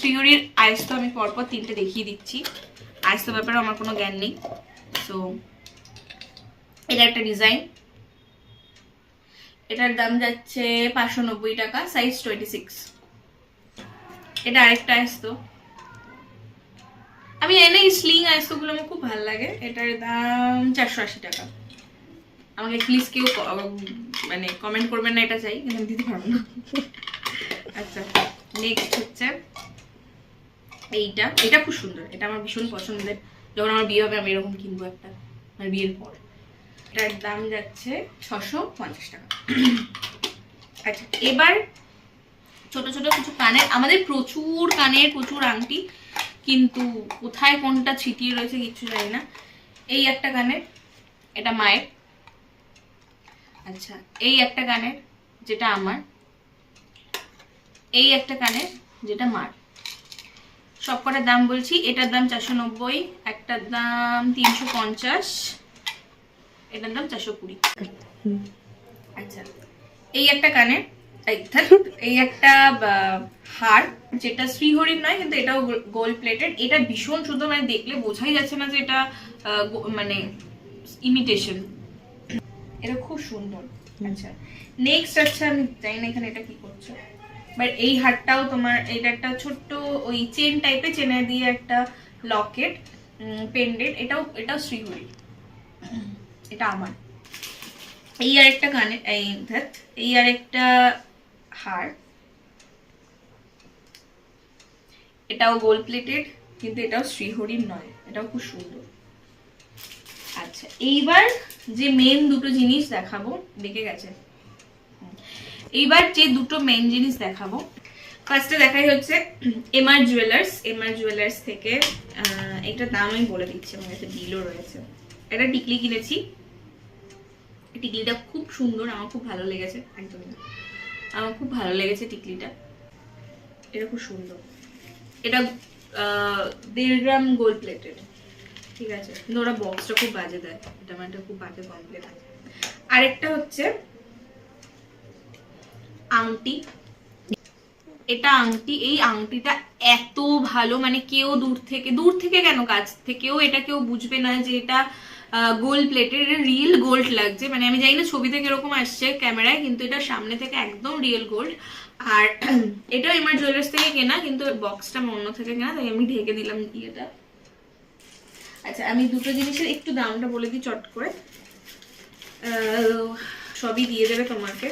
শ্রীহরির আয়স্ত আমি পরপর 3টে দেখিয়ে দিচ্ছি। আয়স্ত ব্যাপারে আমার কোনো জ্ঞান নেই। সো এটা একটা ডিজাইন, এটার দাম যাচ্ছে 590 টাকা, সাইজ 26। এটা আরেকটা আয়স্ত, আমি এনে স্লিং আয়স্তগুলো আমার খুব ভালো লাগে। এটার দাম 480 টাকা। আমাকে প্লিজ কেউ মানে কমেন্ট করবেন না এটা চাই, কিন্তু আমি দিতে পারবো না। আচ্ছা, নেক্সট হচ্ছে এইটা। এটা খুব সুন্দর, এটা আমার ভীষণ পছন্দের। যখন আমার বিয়ে হবে আমি এরকম কিনবো একটা, আমার বিয়ের পর। এটার দাম যাচ্ছে 650 টাকা। আচ্ছা, এবার ছোট ছোট কিছু কানের, আমাদের প্রচুর কানের, প্রচুর আংটি, কিন্তু কোথায় কোনটা ছিটিয়ে রয়েছে কিচ্ছু জানি না। এই একটা কানের, এটা মায়ের। আচ্ছা, এই একটা কানের যেটা আমার, এই একটা কানের যেটা মার। সব কটার দাম বলছি। এটার দাম 490, একটার দাম 350, এটার দাম 420। আচ্ছা, এই একটা কানের, এই একটা হার, যেটা শ্রীহরির নয় কিন্তু এটাও গোল্ড প্লেটেড। এটা ভীষণ সুন্দর, মানে দেখলে বোঝাই যাচ্ছে না যে এটা মানে ইমিটেশন। এটা খুব সুন্দর। আচ্ছা, নেক্সট আছে, আমি জানি না এখানে এটা কি করছে, বাট এই হারটাও তোমার, এটা একটা ছোট্ট ওই চেন টাইপের, চেনে দিয়ে একটা লকেট পেন্ডেন্ট, এটাও শ্রীহরি, এটা আমার। এই আরেকটা কানে, এই আরেকটা হার, এটাও গোল্ড প্লেটেড, কিন্তু এটাও শ্রীহরির নয়, এটাও খুব সুন্দর। আচ্ছা, এইবার যে মেন দুটো জিনিস দেখাবো, দেখে গেছে, এইবার যে দুটো মেন জিনিস দেখাবো, ফার্স্টে দেখাই হচ্ছে এমআর জুয়েলার্স। এমআর জুয়েলার্স থেকে এটার দাম আমি বলে দিচ্ছি, আমার কাছে বিলও রয়েছে। এটা টিকলি কিনেছি, টিকলিটা খুব সুন্দর, আমার খুব ভালো লেগেছে। একদমই না, আমার খুব ভালো লেগেছে টিকলিটা, এটা খুব সুন্দর। এটা 1.5 গ্রাম গোল্ড প্লেটেড, ঠিক আছে, কিন্তু ওরা বক্সটা খুব বাজে দেয়, এটা আমার একটা খুব বাজে কমপ্লেন আছে। আরেকটা হচ্ছে আংটি, এটা আংটি, এই আংটিটা এত ভালো, মানে কেউ দূর থেকে কেন, কাছ থেকেও এটা কেউ বুঝবে না যে এটা গোল্ড প্লেটেড। এটা রিয়েল গোল্ড লাগছে, মানে আমি জানি না ছবিতে কিরকম আসছে ক্যামেরায়, কিন্তু এটা সামনে থেকে একদম রিয়েল গোল্ড। আর এটাও এমআর জুয়েলার্স থেকে কেনা, কিন্তু বক্সটা অন্য থেকে কেনা, তাই আমি ঢেকে দিলাম এটা। আচ্ছা, আমি দুটো জিনিসের একটু দামটা বলে দিই চট করে, সবই দিয়ে দেবে তোমাকে।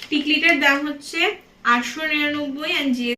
টিকলিটার দাম হচ্ছে 899,